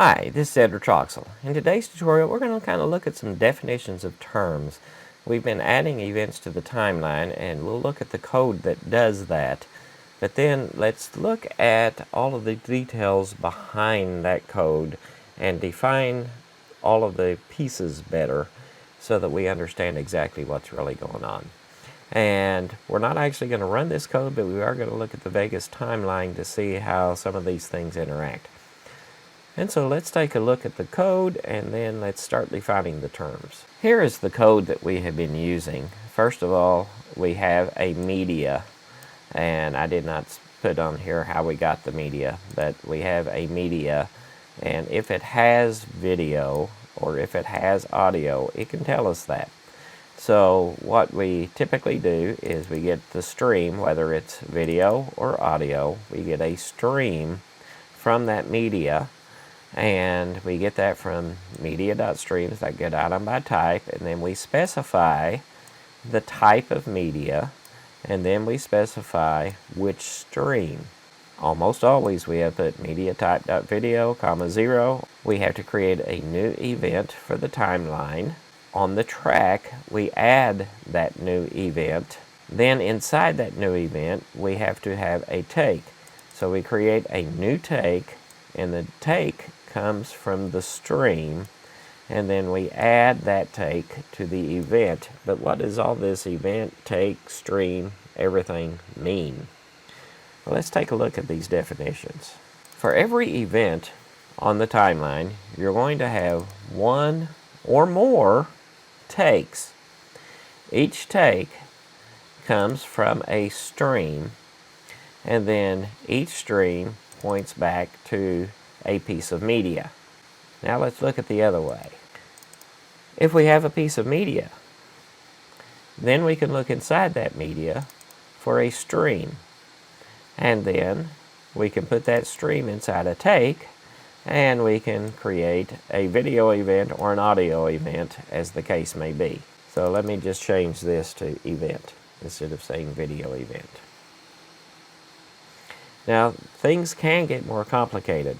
Hi, this is Edward Troxel. In today's tutorial, we're going to kind of look at some definitions of terms. We've been adding events to the timeline, and we'll look at the code that does that. But then let's look at all of the details behind that code and define all of the pieces better so that we understand exactly what's really going on. And we're not actually going to run this code, but we are going to look at the Vegas timeline to see how some of these things interact. And so let's take a look at the code, and then let's start defining the terms. Here is the code that we have been using. First of all, we have a media, and I did not put on here how we got the media, but we have a media, and if it has video or if it has audio, it can tell us that. So what we typically do is we get the stream, whether it's video or audio, we get a stream from that media. And we get that from media.streams that get item by type, and then we specify the type of media, and then we specify which stream. Almost always we have put media type.video, 0. We have to create a new event for the timeline. On the track, we add that new event. Then inside that new event, we have to have a take. So we create a new take, and the take comes from the stream, and then we add that take to the event. But what does all this event, take, stream, everything mean? Well, let's take a look at these definitions. For every event on the timeline, you're going to have one or more takes. Each take comes from a stream, and then each stream points back to a piece of media. Now let's look at the other way. If we have a piece of media, then we can look inside that media for a stream, and then we can put that stream inside a take, and we can create a video event or an audio event, as the case may be. So let me just change this to event instead of saying video event. Now things can get more complicated.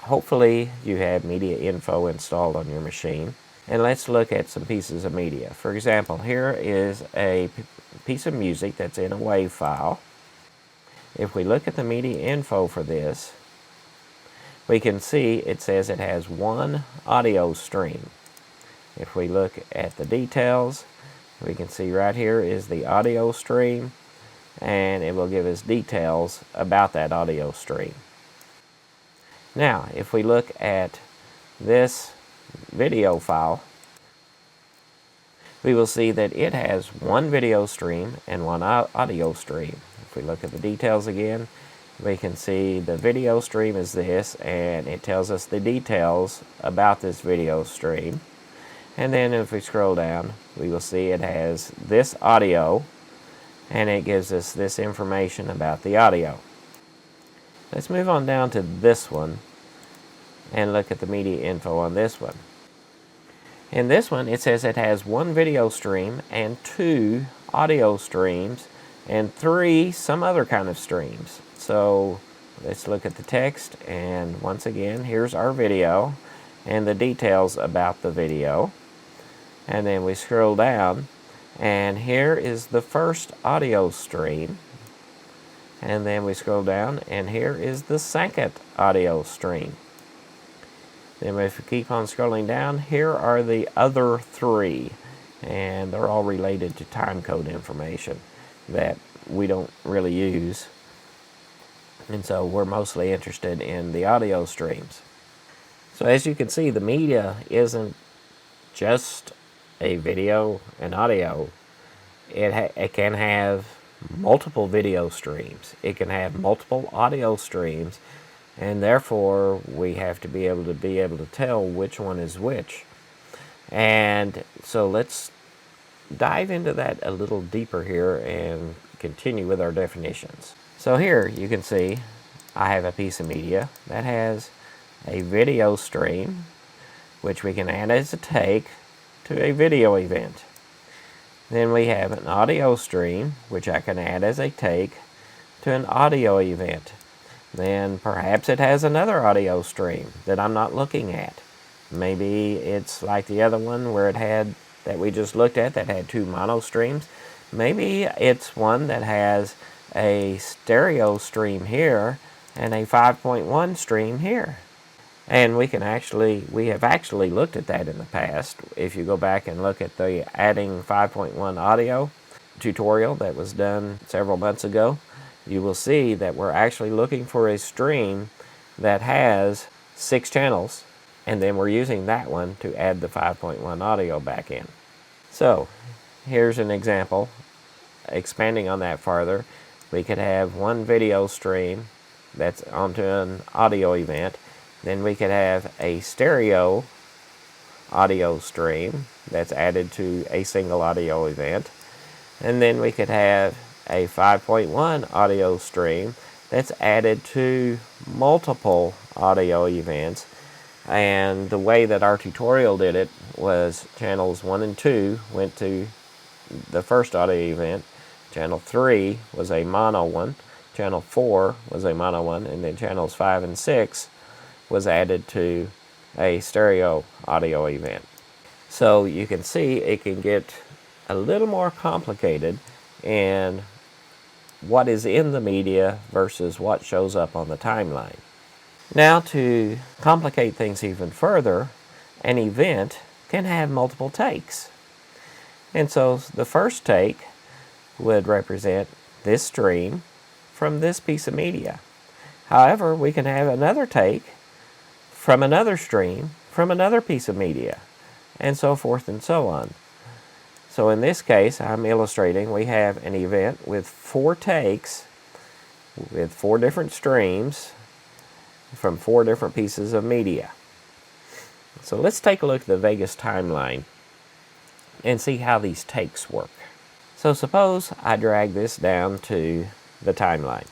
Hopefully you have media info installed on your machine, and let's look at some pieces of media. For example, here is a piece of music that's in a WAV file. If we look at the media info for this, we can see it says it has one audio stream. If we look at the details, we can see right here is the audio stream, and it will give us details about that audio stream. Now, if we look at this video file, we will see that it has one video stream and one audio stream. If we look at the details again, we can see the video stream is this, and it tells us the details about this video stream. And then if we scroll down, we will see it has this audio, and it gives us this information about the audio. Let's move on down to this one and look at the media info on this one. In this one, it says it has one video stream and 2 audio streams and 3 some other kind of streams. So let's look at the text, and once again, here's our video and the details about the video. And then we scroll down, and here is the first audio stream. And then we scroll down, and here is the second audio stream. Then if we keep on scrolling down, here are the other 3, and they're all related to timecode information that we don't really use. And so we're mostly interested in the audio streams. So as you can see, the media isn't just a video and audio. It can have multiple video streams. It can have multiple audio streams, and therefore we have to be able to tell which one is which. And so let's dive into that a little deeper here and continue with our definitions. So here you can see I have a piece of media that has a video stream, which we can add as a take to a video event. Then we have an audio stream, which I can add as a take to an audio event. then perhaps it has another audio stream that I'm not looking at. Maybe it's like the other one where it had, that we just looked at, that had two mono streams. Maybe it's one that has a stereo stream here and a 5.1 stream here. And we have actually looked at that in the past. If you go back and look at the adding 5.1 audio tutorial that was done several months ago, you will see that we're actually looking for a stream that has 6 channels, and then we're using that one to add the 5.1 audio back in. So here's an example. Expanding on that farther, we could have one video stream that's onto an audio event. Then we could have a stereo audio stream that's added to a single audio event. And then we could have a 5.1 audio stream that's added to multiple audio events. And the way that our tutorial did it was channels 1 and 2 went to the first audio event. Channel 3 was a mono one. Channel 4 was a mono one. And then channels 5 and 6 was added to a stereo audio event. So you can see it can get a little more complicated in what is in the media versus what shows up on the timeline. Now, to complicate things even further, an event can have multiple takes. And so the first take would represent this stream from this piece of media. However, we can have another take from another stream from another piece of media, and so forth and so on. So in this case, I'm illustrating we have an event with 4 takes with 4 different streams from 4 different pieces of media. So let's take a look at the Vegas timeline and see how these takes work. So suppose I drag this down to the timeline.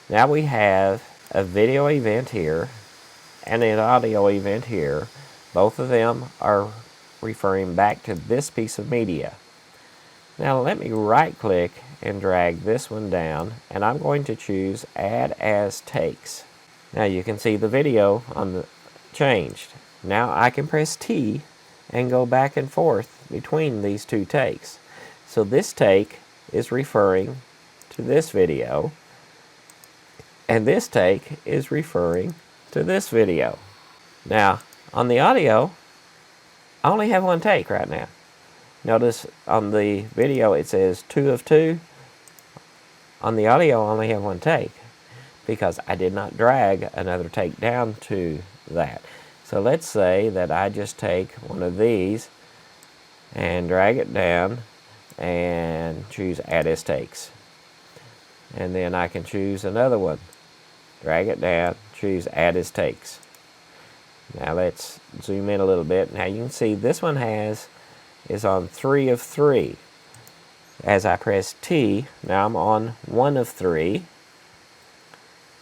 Now we have a video event here and an audio event here. Both of them are referring back to this piece of media. Now let me right click and drag this one down, and I'm going to choose Add as Takes. Now you can see the video on the changed. Now I can press T and go back and forth between these 2 takes. So this take is referring to this video, and this take is referring to this video. Now, on the audio, I only have 1 take right now. Notice on the video it says 2 of 2. On the audio, I only have 1 take because I did not drag another take down to that. So let's say that I just take one of these and drag it down and choose Add as Takes. And then I can choose another one. Drag it down, choose Add as Takes. Now let's zoom in a little bit. Now you can see this one is on 3 of 3. As I press T, now I'm on 1 of 3,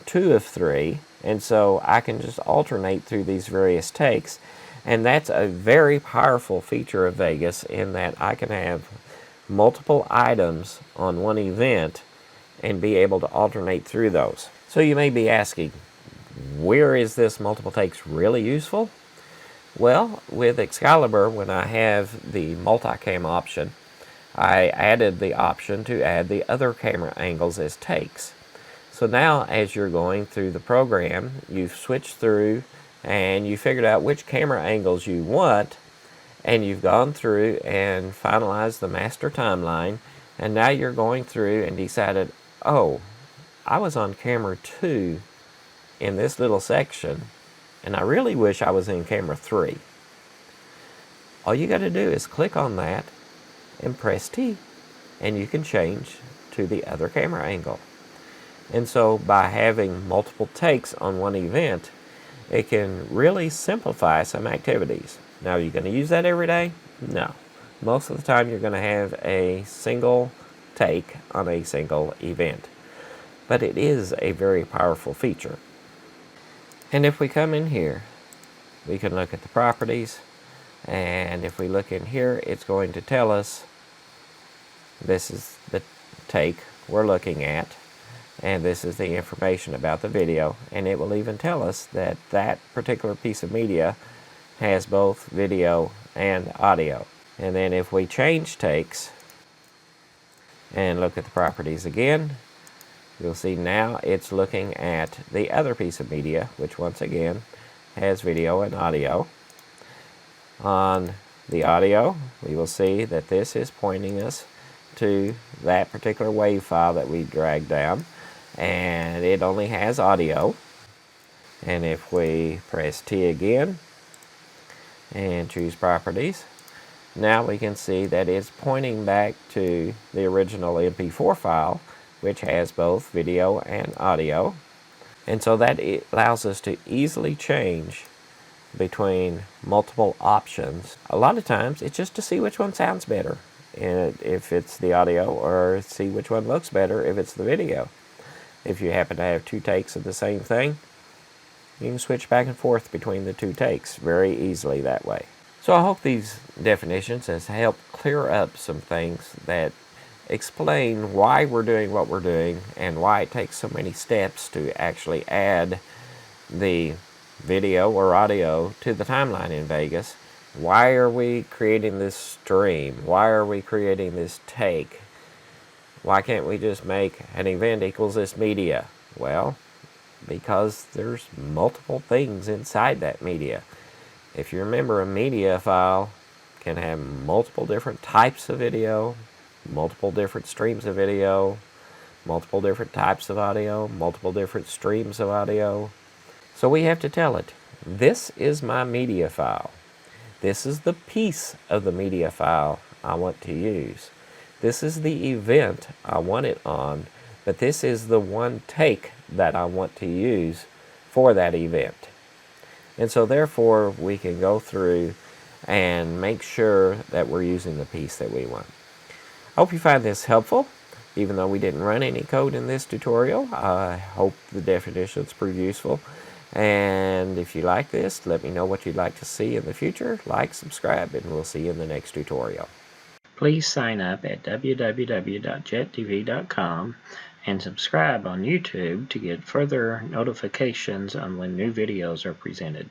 2 of 3, and so I can just alternate through these various takes. And that's a very powerful feature of Vegas, in that I can have multiple items on one event and be able to alternate through those. So you may be asking, where is this multiple takes really useful? Well, with Excalibur, when I have the multicam option, I added the option to add the other camera angles as takes. So now as you're going through the program, you've switched through and you figured out which camera angles you want, and you've gone through and finalized the master timeline, and now you're going through and decided, oh, I was on camera 2 in this little section, and I really wish I was in camera 3. All you got to do is click on that and press T, and you can change to the other camera angle. And so by having multiple takes on one event, it can really simplify some activities. Now, are you going to use that every day? No. Most of the time you're going to have a single take on a single event. But it is a very powerful feature. And if we come in here, we can look at the properties, and if we look in here, it's going to tell us this is the take we're looking at. and this is the information about the video, and it will even tell us that that particular piece of media has both video and audio. And then if we change takes and look at the properties again, you'll see now it's looking at the other piece of media, which once again has video and audio. On the audio, we will see that this is pointing us to that particular WAV file that we dragged down, and it only has audio. And if we press T again and choose properties, now we can see that it's pointing back to the original MP4 file, which has both video and audio. And so that it allows us to easily change between multiple options. A lot of times it's just to see which one sounds better, and if it's the audio, or see which one looks better if it's the video. If you happen to have two takes of the same thing, you can switch back and forth between the two takes very easily that way. So I hope these definitions has helped clear up some things that explain why we're doing what we're doing and why it takes so many steps to actually add the video or audio to the timeline in Vegas. Why are we creating this stream? Why are we creating this take? Why can't we just make an event equals this media? Well, because there's multiple things inside that media. If you remember, a media file can have multiple different types of video, multiple different streams of video, multiple different types of audio, multiple different streams of audio. So we have to tell it, this is my media file. This is the piece of the media file I want to use. This is the event I want it on, but this is the one take that I want to use for that event. And so therefore we can go through and make sure that we're using the piece that we want. I hope you find this helpful. Even though we didn't run any code in this tutorial, I hope the definitions prove useful. And if you like this, let me know what you'd like to see in the future. Like, subscribe, and we'll see you in the next tutorial. Please sign up at www.jettv.com and subscribe on YouTube to get further notifications on when new videos are presented.